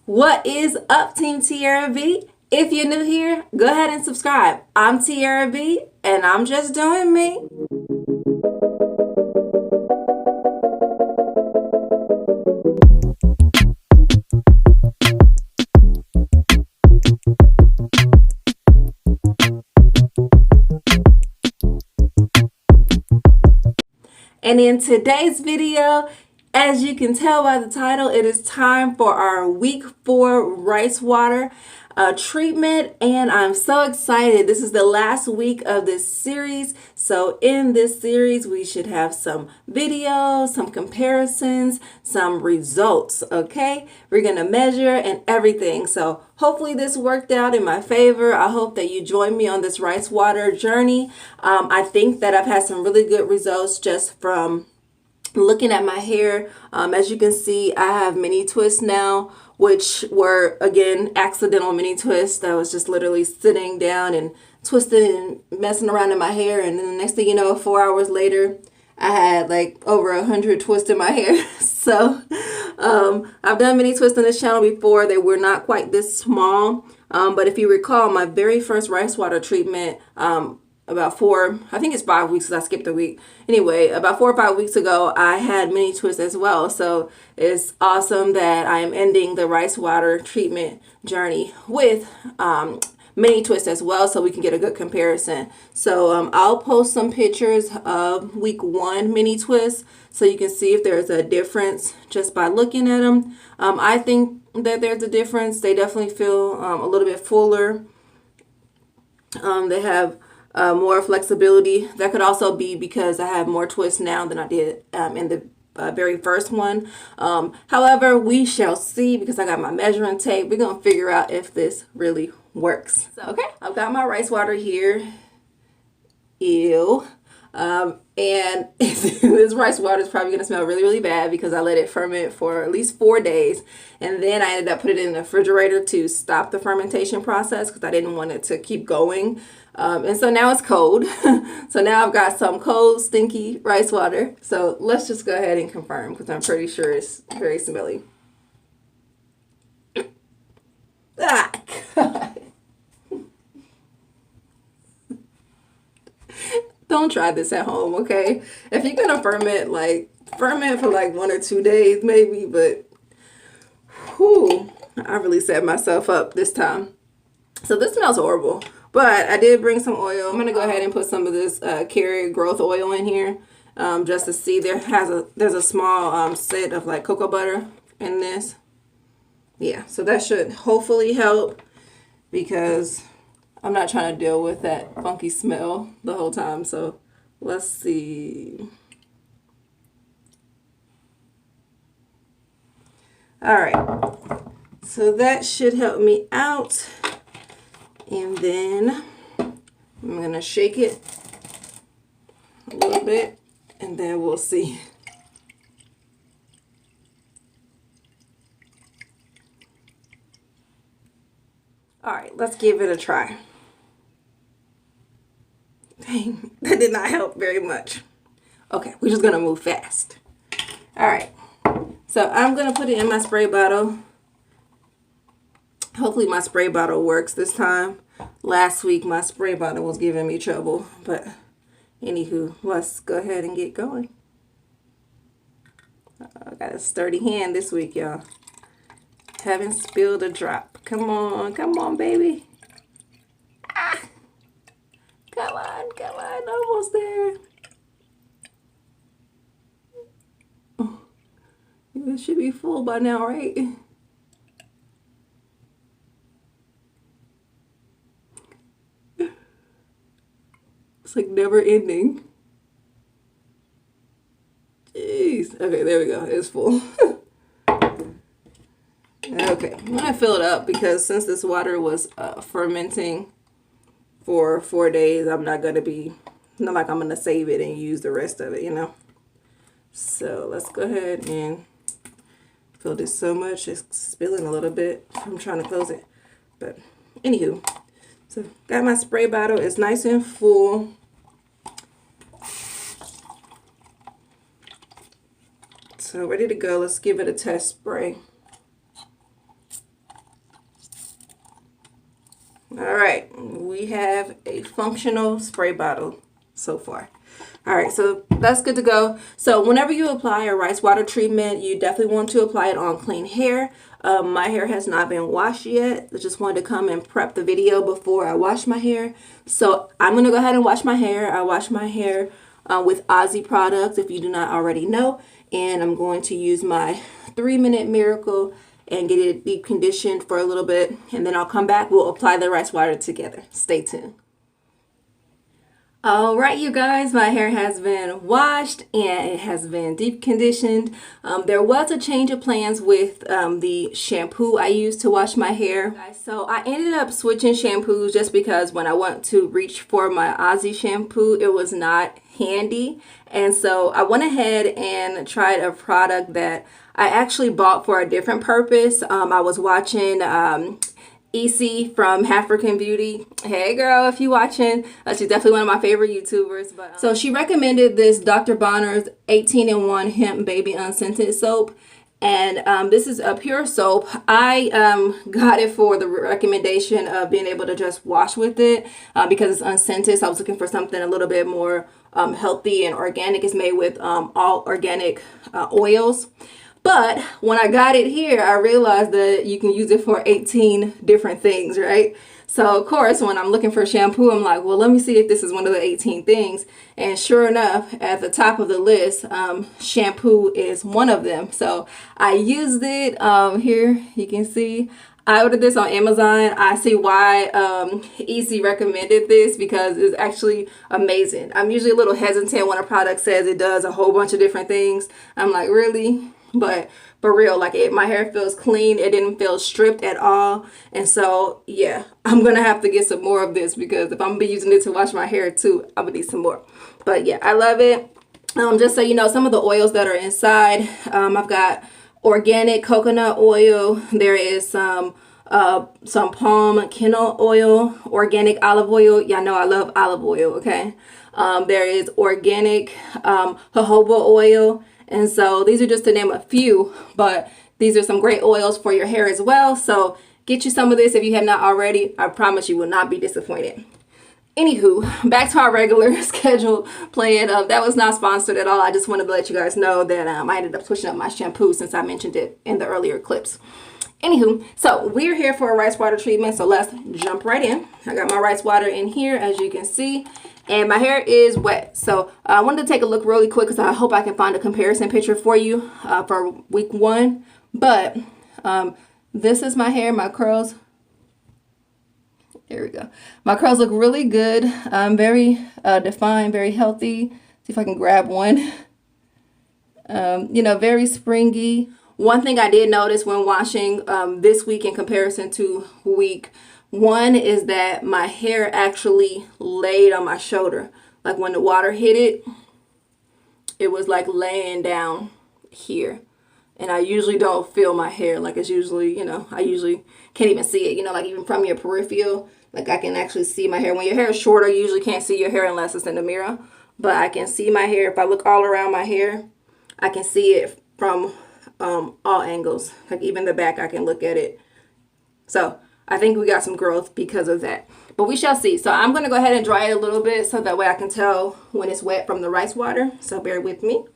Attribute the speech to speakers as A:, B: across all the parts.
A: What is up, Team Tiara V? If you're new here, go ahead and subscribe. I'm Tiara V, and I'm just doing me. And in today's video, as you can tell by the title, it is time for our week 4 rice water treatment, and I'm so excited. This is the last week of this series. So in this series, we should have some videos, some comparisons, some results, okay? We're gonna measure and everything. So hopefully this worked out in my favor. I hope that you join me on this rice water journey. I think that I've had some really good results just from looking at my hair. As you can see, I have mini twists now, which were, again, accidental mini twists. I was just literally sitting down and twisting and messing around in my hair, and then the next thing you know, 4 hours later, I had like over 100 twists in my hair. So I've done mini twists on this channel before. They were not quite this small, but if you recall, my very first rice water treatment, about 5 weeks, because I skipped a week. Anyway, about 4 or 5 weeks ago, I had mini twists as well. So it's awesome that I am ending the rice water treatment journey with mini twists as well, so we can get a good comparison. So I'll post some pictures of week 1 mini twists so you can see if there's a difference just by looking at them. I think that there's a difference. They definitely feel a little bit fuller. They have more flexibility. That could also be because I have more twists now than I did in the very first one. However, we shall see, because I got my measuring tape. We're going to figure out if this really works. So, okay, I've got my rice water here. Ew. And this rice water is probably going to smell really, really bad because I let it ferment for at least 4 days. And then I ended up putting it in the refrigerator to stop the fermentation process because I didn't want it to keep going. And so now it's cold. So now I've got some cold, stinky rice water. So let's just go ahead and confirm, because I'm pretty sure it's very smelly. Ah, God. Don't try this at home, okay? If you're gonna ferment for like 1 or 2 days maybe, but whew, I really set myself up this time. So this smells horrible, but I did bring some oil. I'm gonna go ahead and put some of this carrot growth oil in here, just to see. There's a small set of like cocoa butter in this. Yeah, so that should hopefully help, because I'm not trying to deal with that funky smell the whole time. So let's see. All right, so that should help me out. And then I'm gonna shake it a little bit, and then we'll see. All right, let's give it a try. Dang, that did not help very much. Okay, we're just gonna move fast. All right, so I'm gonna put it in my spray bottle. Hopefully my spray bottle works this time. Last week my spray bottle was giving me trouble, but anywho, let's go ahead and get going. I got a sturdy hand this week, y'all. Haven't spilled a drop. Come on, baby. Ah. Come on, almost there. Oh, it should be full by now, right? It's like never ending. Jeez. Okay, there we go. It's full. Okay, I'm gonna fill it up, because since this water was fermenting for 4 days, I'm not like I'm gonna save it and use the rest of it, you know. So let's go ahead and fill this so much it's spilling a little bit. I'm trying to close it, but anywho, so got my spray bottle. It's nice and full. So ready to go. Let's give it a test spray. All right, we have a functional spray bottle so far. All right, so that's good to go. So whenever you apply a rice water treatment, you definitely want to apply it on clean hair. My hair has not been washed yet. I just wanted to come and prep the video before I wash my hair. So I'm going to go ahead and wash my hair. I wash my hair with Aussie products, if you do not already know. And I'm going to use my 3-minute miracle and get it deep conditioned for a little bit. And then I'll come back. We'll apply the rice water together. Stay tuned. All right, you guys, my hair has been washed and it has been deep conditioned. There was a change of plans with the shampoo I used to wash my hair. So I ended up switching shampoos just because when I went to reach for my Aussie shampoo, it was not handy. And so I went ahead and tried a product that I actually bought for a different purpose. I was watching EC from African Beauty. Hey girl, if you watching, she's definitely one of my favorite YouTubers. But so she recommended this Dr. Bonner's 18-in-1 hemp baby unscented soap, and this is a pure soap. I got it for the recommendation of being able to just wash with it because it's unscented. So I was looking for something a little bit more healthy and organic. It's made with all organic oils. But when I got it here, I realized that you can use it for 18 different things, right? So, of course, when I'm looking for shampoo, I'm like, well, let me see if this is one of the 18 things. And sure enough, at the top of the list, shampoo is one of them. So I used it. Here you can see. I ordered this on Amazon. I see why EC recommended this because it's actually amazing. I'm usually a little hesitant when a product says it does a whole bunch of different things. I'm like, really? But for real, like my hair feels clean. It didn't feel stripped at all. And so, yeah, I'm going to have to get some more of this because if I'm going to be using it to wash my hair too, I'm going to need some more. But yeah, I love it. Just so you know, some of the oils that are inside, I've got organic coconut oil. There is some palm kernel oil, organic olive oil. Y'all know I love olive oil, okay? There is organic jojoba oil. And so these are just to name a few, but these are some great oils for your hair as well. So get you some of this if you have not already. I promise you will not be disappointed. Anywho, back to our regular scheduled plan. That was not sponsored at all. I just wanted to let you guys know that I ended up switching up my shampoo since I mentioned it in the earlier clips. Anywho, so we're here for a rice water treatment. So let's jump right in. I got my rice water in here, as you can see. And my hair is wet. So I wanted to take a look really quick because I hope I can find a comparison picture for you for week 1. But this is my hair, my curls. There we go. My curls look really good. Very defined, very healthy. See if I can grab one. You know, very springy. One thing I did notice when washing this week in comparison to week 1 is that my hair actually laid on my shoulder. Like when the water hit it, it was like laying down here. And I usually don't feel my hair. Like it's usually, you know, I usually can't even see it. You know, like even from your peripheral, like I can actually see my hair. When your hair is shorter, you usually can't see your hair unless it's in the mirror. But I can see my hair. If I look all around my hair, I can see it from all angles. Like even the back, I can look at it. So I think we got some growth because of that. But we shall see. So I'm going to go ahead and dry it a little bit so that way I can tell when it's wet from the rice water. So bear with me.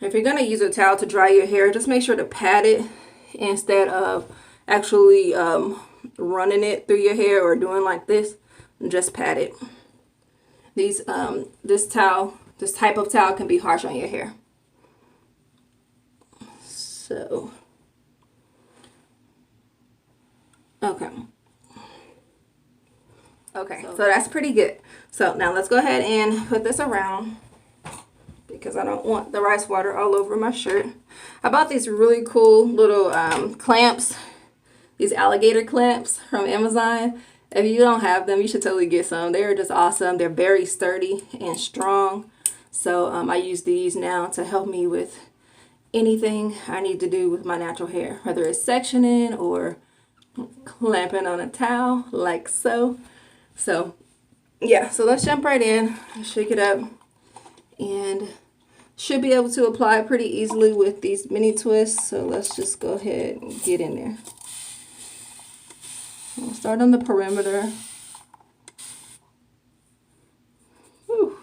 A: If you're going to use a towel to dry your hair, just make sure to pat it instead of actually running it through your hair or doing like this. Just pat it. This type of towel can be harsh on your hair. So, okay. Okay, so that's pretty good. So now let's go ahead and put this around because I don't want the rice water all over my shirt. I bought these really cool little clamps, these alligator clamps from Amazon. If you don't have them, you should totally get some. They're just awesome. They're very sturdy and strong. So I use these now to help me with anything I need to do with my natural hair, whether it's sectioning or clamping on a towel like so. So yeah, so let's jump right in, shake it up, and should be able to apply pretty easily with these mini twists. So let's just go ahead and get in there. We'll start on the perimeter. Whew.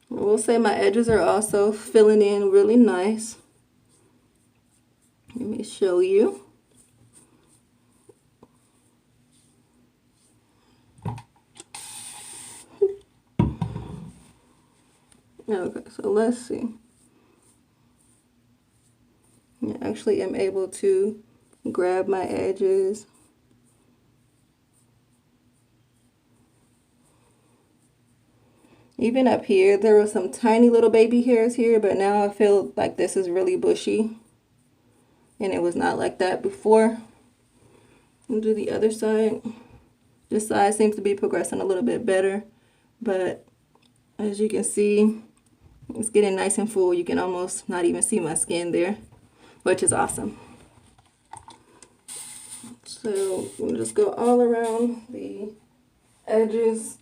A: I will say my edges are also filling in really nice. Let me show you. Okay, so let's see. I actually am able to grab my edges. Even up here, there were some tiny little baby hairs here, but now I feel like this is really bushy. And it was not like that before. And do the other side. This side seems to be progressing a little bit better, but as you can see, it's getting nice and full. You can almost not even see my skin there, which is awesome. So we'll just go all around the edges.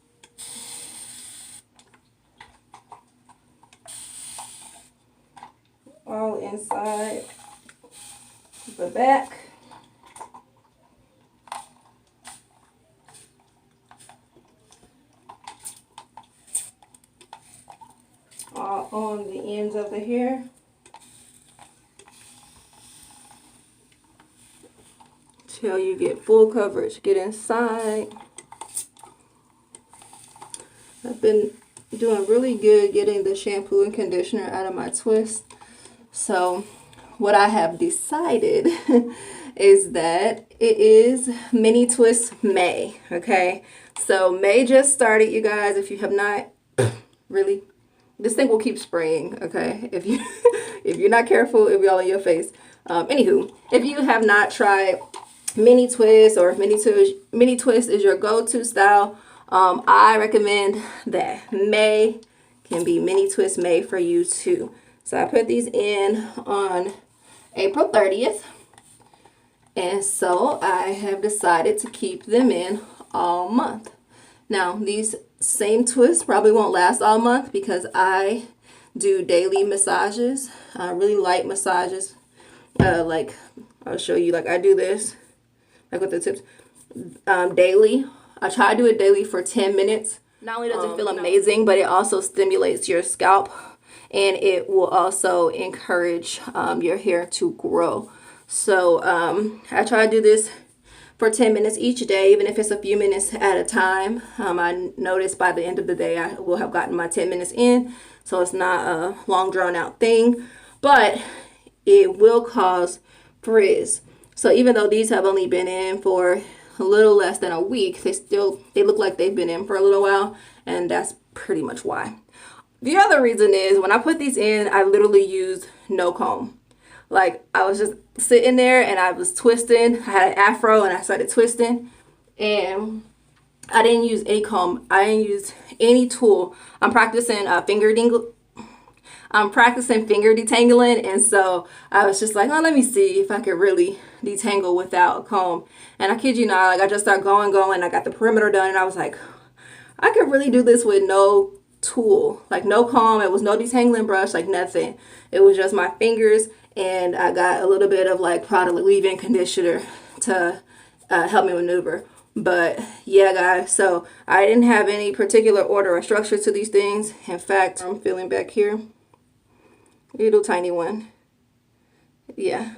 A: All inside the back. All on the ends of the hair. Till you get full coverage. Get inside. I've been doing really good getting the shampoo and conditioner out of my twist. So what I have decided is that it is Mini Twist May, okay? So May just started, you guys. If you have not, really, this thing will keep spraying, okay? If you're not careful, it'll be all in your face. Anywho, if you have not tried Mini Twist, or Mini Twist is your go-to style, I recommend that May can be Mini Twist May for you too. So I put these in on April 30th. And so I have decided to keep them in all month. Now, these same twists probably won't last all month because I do daily massages, really light massages. Like, I'll show you, like I do this, like with the tips, daily. I try to do it daily for 10 minutes. Not only does it feel amazing, but it also stimulates your scalp. And it will also encourage your hair to grow. So I try to do this for 10 minutes each day, even if it's a few minutes at a time. I notice by the end of the day, I will have gotten my 10 minutes in. So it's not a long drawn out thing, but it will cause frizz. So even though these have only been in for a little less than a week, they look like they've been in for a little while. And that's pretty much why. The other reason is when I put these in, I literally used no comb. Like, I was just sitting there and I was twisting. I had an afro and I started twisting. And I didn't use any comb. I didn't use any tool. I'm practicing finger detangling. And so I was just like, oh, let me see if I could really detangle without a comb. And I kid you not, like I just started going. I got the perimeter done and I was like, I could really do this with no tool, like no comb. It was no detangling brush, like nothing. It was just my fingers, and I got a little bit of like product leave-in conditioner to help me maneuver. But yeah, guys, so I didn't have any particular order or structure to these things. In fact, I'm feeling back here, little tiny one. Yeah.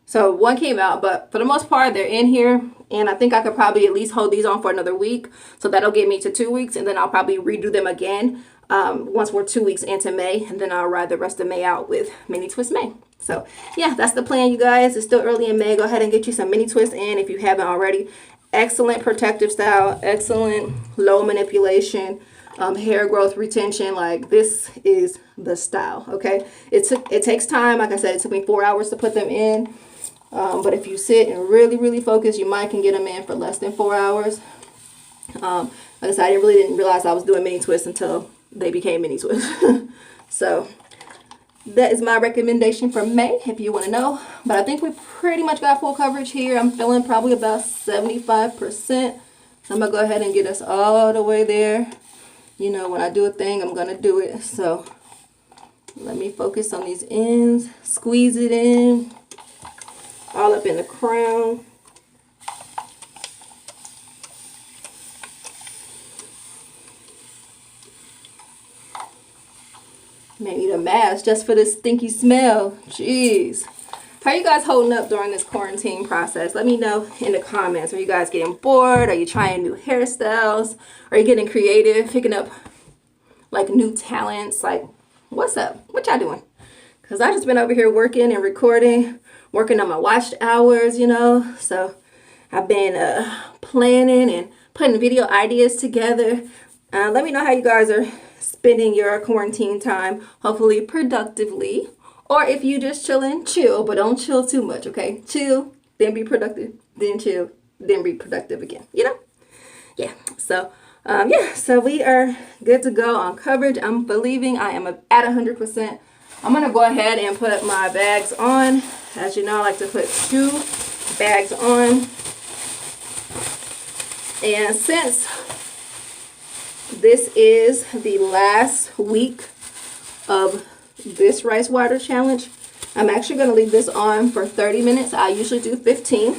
A: So one came out, but for the most part, they're in here. And I think I could probably at least hold these on for another week. So that'll get me to 2 weeks. And then I'll probably redo them again once we're 2 weeks into May. And then I'll ride the rest of May out with Mini Twist May. So yeah, that's the plan, you guys. It's still early in May. Go ahead and get you some Mini Twist in if you haven't already. Excellent protective style. Excellent low manipulation. Hair growth retention. Like, this is the style. Okay. It takes time. Like I said, it took me 4 hours to put them in. But if you sit and really focus, you might can get them in for less than 4 hours. Like I said, I didn't realize I was doing mini twists until they became mini twists. So that is my recommendation for May, if you want to know. But I think we pretty much got full coverage here. I'm feeling probably about 75%. I'm gonna go ahead and get us all the way there. You know, when I do a thing, I'm gonna do it. So let me focus on these ends, squeeze it in, all up in the crown. May need a mask just for this stinky smell. Jeez. How are you guys holding up during this quarantine process? Let me know in the comments. Are you guys getting bored? Are you trying new hairstyles? Are you getting creative? Picking up like new talents? Like, what's up? What y'all doing? Because I just been over here working and recording, working on my watched hours, you know. So I've been planning and putting video ideas together. Let me know how you guys are spending your quarantine time, hopefully productively. Or if you just chilling, chill, but don't chill too much, okay? Chill, then be productive, then chill, then be productive again, you know? Yeah, so so we are good to go on coverage. I'm believing I am at 100%. I'm gonna go ahead and put my bags on. As you know, I like to put 2 bags on. And since this is the last week of this rice water challenge, I'm actually going to leave this on for 30 minutes. I usually do 15,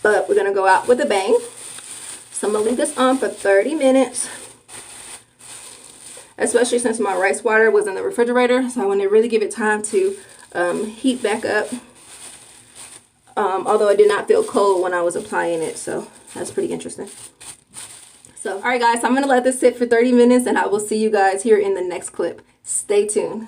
A: but we're going to go out with a bang. So I'm going to leave this on for 30 minutes, especially since my rice water was in the refrigerator. So I want to really give it time to heat back up, although it did not feel cold when I was applying it. So that's pretty interesting. So, all right, guys, so I'm going to let this sit for 30 minutes, and I will see you guys here in the next clip. Stay tuned.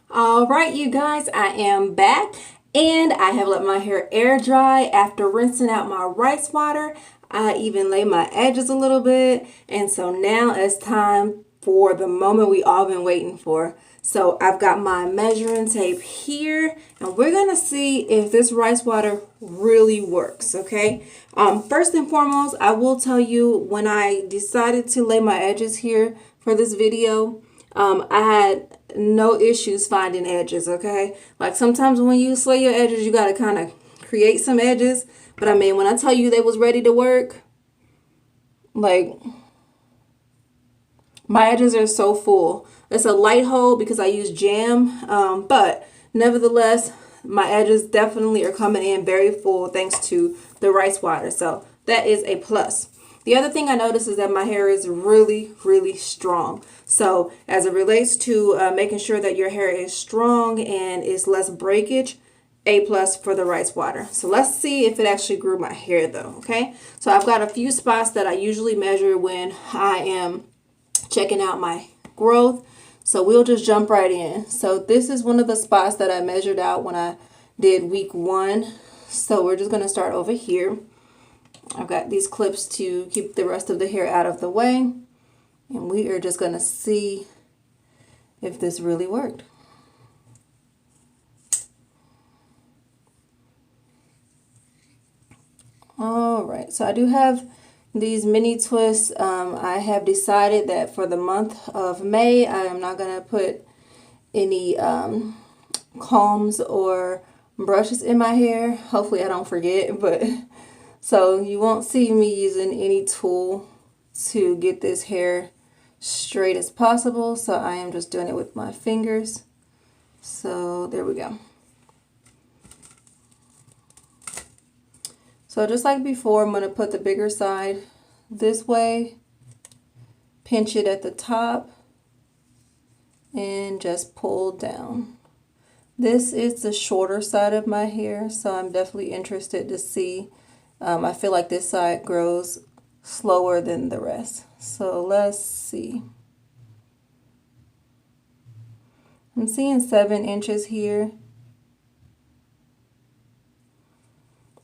A: All right, you guys, I am back, and I have let my hair air dry after rinsing out my rice water. I even laid my edges a little bit, and so now it's time for the moment we all been waiting for. So I've got my measuring tape here, and we're gonna see if this rice water really works, okay? First and foremost, I will tell you, when I decided to lay my edges here for this video, I had no issues finding edges, okay? Like sometimes when you slay your edges, you gotta kind of create some edges. But I mean, when I tell you they was ready to work, like, my edges are so full. It's a light hold because I use jam, but nevertheless, my edges definitely are coming in very full thanks to the rice water. So that is a plus. The other thing I noticed is that my hair is really, really strong. So as it relates to making sure that your hair is strong and is less breakage, A+ for the rice water. So let's see if it actually grew my hair though, okay? So I've got a few spots that I usually measure when I am checking out my growth. So we'll just jump right in. So this is one of the spots that I measured out when I did week 1. So we're just gonna start over here. I've got these clips to keep the rest of the hair out of the way. And we are just gonna see if this really worked. All right, so I do have these mini twists. I have decided that for the month of May, I am not going to put any combs or brushes in my hair. Hopefully I don't forget, but so you won't see me using any tool to get this hair straight as possible. So I am just doing it with my fingers. So there we go. So just like before, I'm going to put the bigger side this way, pinch it at the top, and just pull down. This is the shorter side of my hair, so I'm definitely interested to see. I feel like this side grows slower than the rest. So let's see. I'm seeing 7 inches here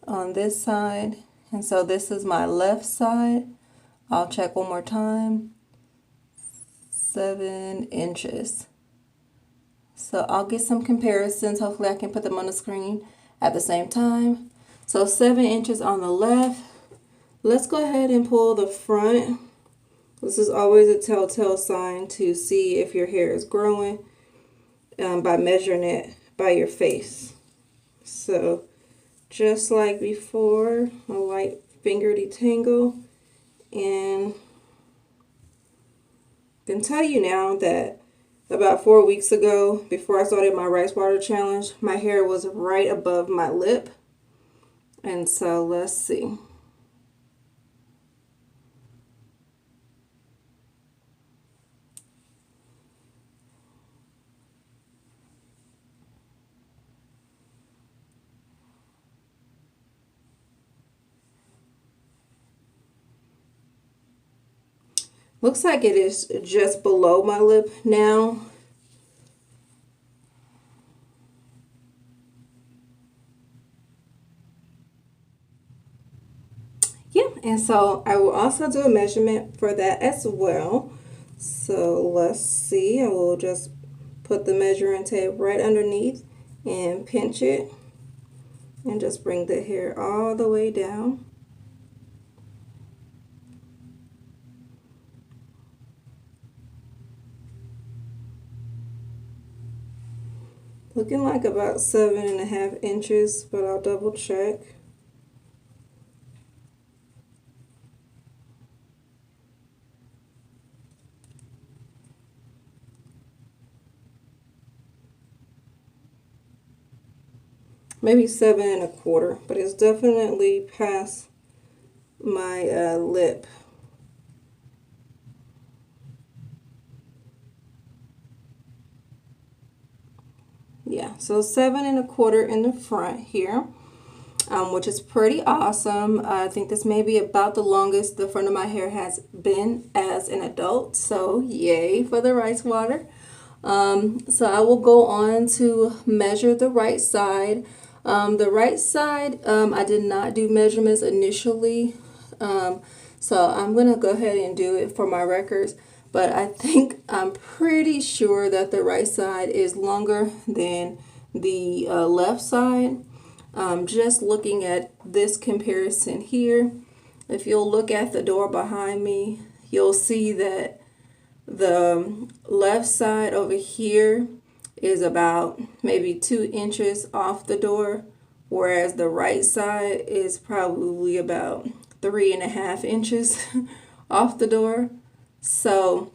A: on this side, and so this is my left side. I'll check one more time. 7 inches. So I'll get some comparisons. Hopefully I can put them on the screen at the same time. So 7 inches on the left. Let's go ahead and pull the front. This is always a telltale sign to see if your hair is growing by measuring it by your face. So just like before, a light finger detangle. And I can tell you now that about 4 weeks ago, before I started my rice water challenge, my hair was right above my lip. And so let's see. Looks like it is just below my lip now. Yeah, and so I will also do a measurement for that as well. So let's see, I will just put the measuring tape right underneath and pinch it and just bring the hair all the way down. Looking like about 7.5 inches, but I'll double check. Maybe 7.25, but it's definitely past my lip. Yeah, so 7.25 in the front here, which is pretty awesome. I think this may be about the longest the front of my hair has been as an adult, so yay for the rice water. So I will go on to measure the right side. The right side, I did not do measurements initially, so I'm going to go ahead and do it for my records. But I'm pretty sure that the right side is longer than the left side. Just looking at this comparison here, if you'll look at the door behind me, you'll see that the left side over here is about maybe 2 inches off the door, whereas the right side is probably about 3.5 inches off the door. So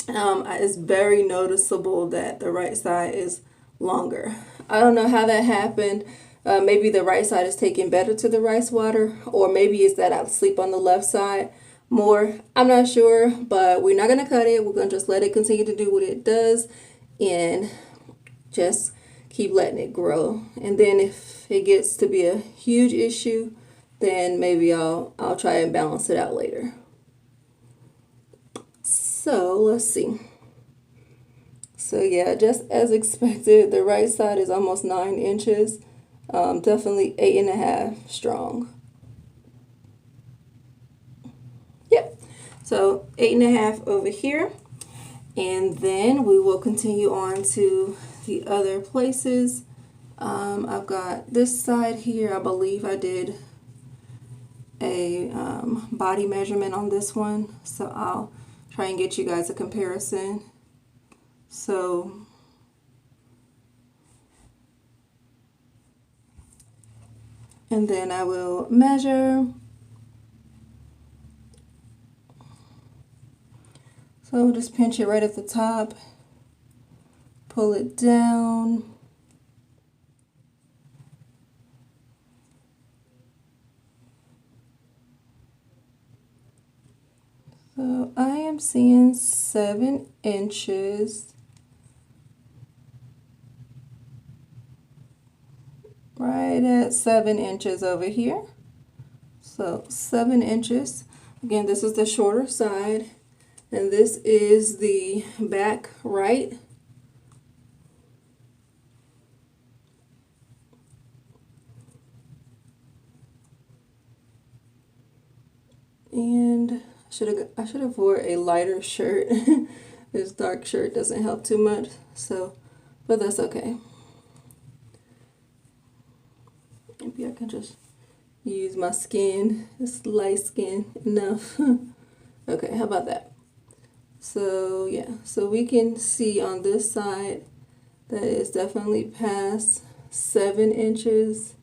A: it's very noticeable that the right side is longer. I don't know how that happened. Maybe the right side is taking better to the rice water, or maybe it's that I sleep on the left side more. I'm not sure, but we're not going to cut it. We're going to just let it continue to do what it does and just keep letting it grow. And then if it gets to be a huge issue, then maybe I'll try and balance it out later. So let's see. So yeah, just as expected, the right side is almost 9 inches. Definitely 8.5 strong. Yep. So 8.5 over here. And then we will continue on to the other places. I've got this side here. I believe I did a body measurement on this one. So I'll try and get you guys a comparison. So and then I will measure. So just pinch it right at the top, pull it down. So I am seeing 7 inches. Right at 7 inches over here. So 7 inches. Again, this is the shorter side, and this is the back right. And I should have wore a lighter shirt. This dark shirt doesn't help too much, so but that's okay. Maybe I can just use my skin. It's light skin enough. Okay, how about that? So yeah, so we can see on this side that it's definitely past 7 inches.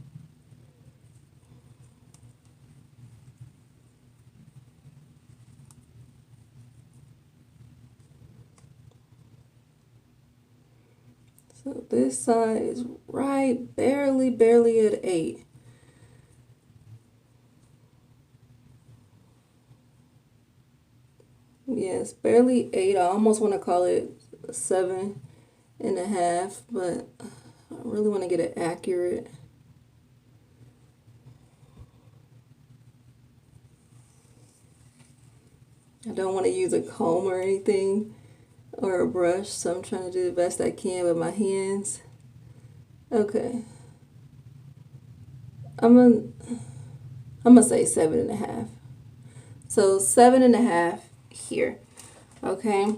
A: So this side is right barely at 8. Yes, barely 8. I almost want to call it 7.5, but I really want to get it accurate. I don't want to use a comb or anything or a brush, so I'm trying to do the best I can with my hands. Okay. I'm gonna say 7.5. So 7.5 here. Okay.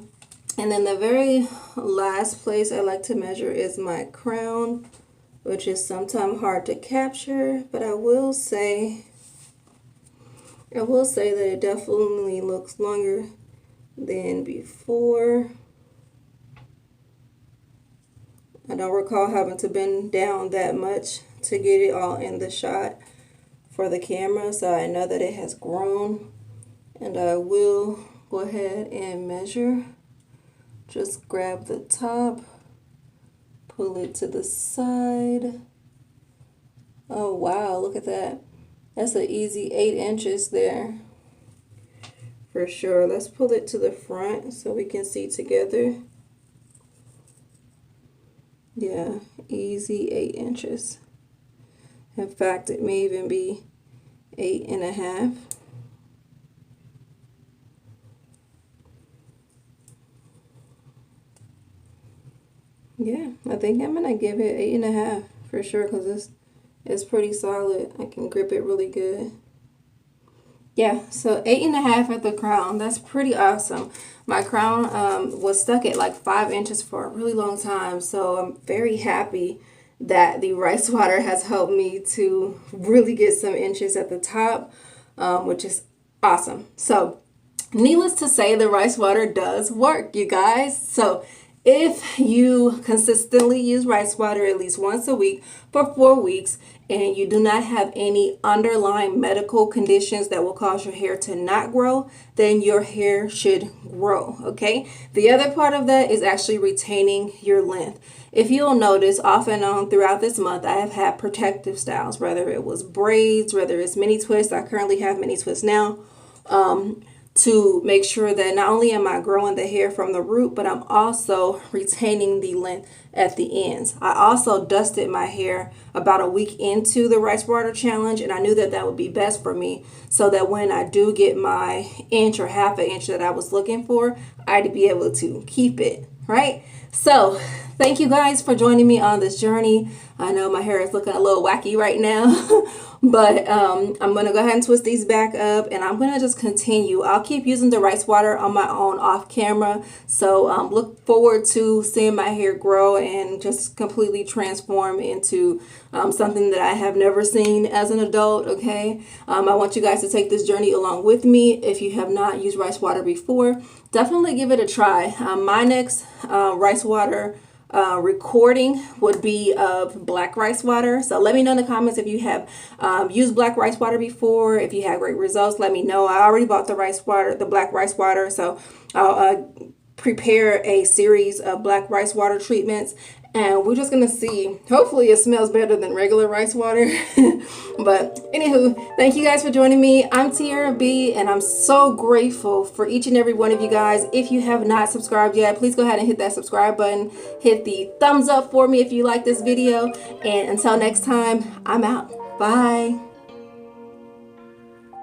A: And then the very last place I like to measure is my crown, which is sometimes hard to capture, but I will say that it definitely looks longer than before. I don't recall having to bend down that much to get it all in the shot for the camera, so I know that it has grown. And I will go ahead and measure. Just grab the top, pull it to the side. Oh wow, look at that. That's an easy 8 inches there. For sure. Let's pull it to the front so we can see together. Yeah, easy 8 inches. In fact, it may even be 8.5. Yeah, I think I'm gonna give it 8.5 for sure, because it's pretty solid. I can grip it really good. Yeah, so 8.5 at the crown. That's pretty awesome. My crown was stuck at like 5 inches for a really long time, so I'm very happy that the rice water has helped me to really get some inches at the top, which is awesome. So needless to say, the rice water does work, you guys. So if you consistently use rice water at least once a week for 4 weeks, and you do not have any underlying medical conditions that will cause your hair to not grow, then your hair should grow, okay? The other part of that is actually retaining your length. If you'll notice, off and on throughout this month, I have had protective styles, whether it was braids, whether it's mini twists. I currently have mini twists now. To make sure that not only am I growing the hair from the root, but I'm also retaining the length at the ends. I also dusted my hair about a week into the rice water challenge, and I knew that that would be best for me, so that when I do get my inch or half an inch that I was looking for, I'd be able to keep it, right? So thank you guys for joining me on this journey. I know my hair is looking a little wacky right now, but I'm going to go ahead and twist these back up, and I'm going to just continue. I'll keep using the rice water on my own off camera. So look forward to seeing my hair grow and just completely transform into something that I have never seen as an adult, okay? I want you guys to take this journey along with me. If you have not used rice water before, definitely give it a try. My next rice water recording would be of black rice water. So let me know in the comments if you have used black rice water before. If you had great results, let me know. I already bought the rice water, the black rice water, so I'll prepare a series of black rice water treatments, and we're just gonna see. Hopefully it smells better than regular rice water. But anywho, thank you guys for joining me. I'm Tiara B, and I'm so grateful for each and every one of you guys. If you have not subscribed yet, please go ahead and hit that subscribe button. Hit the thumbs up for me if you like this video, and until next time, I'm out. Bye.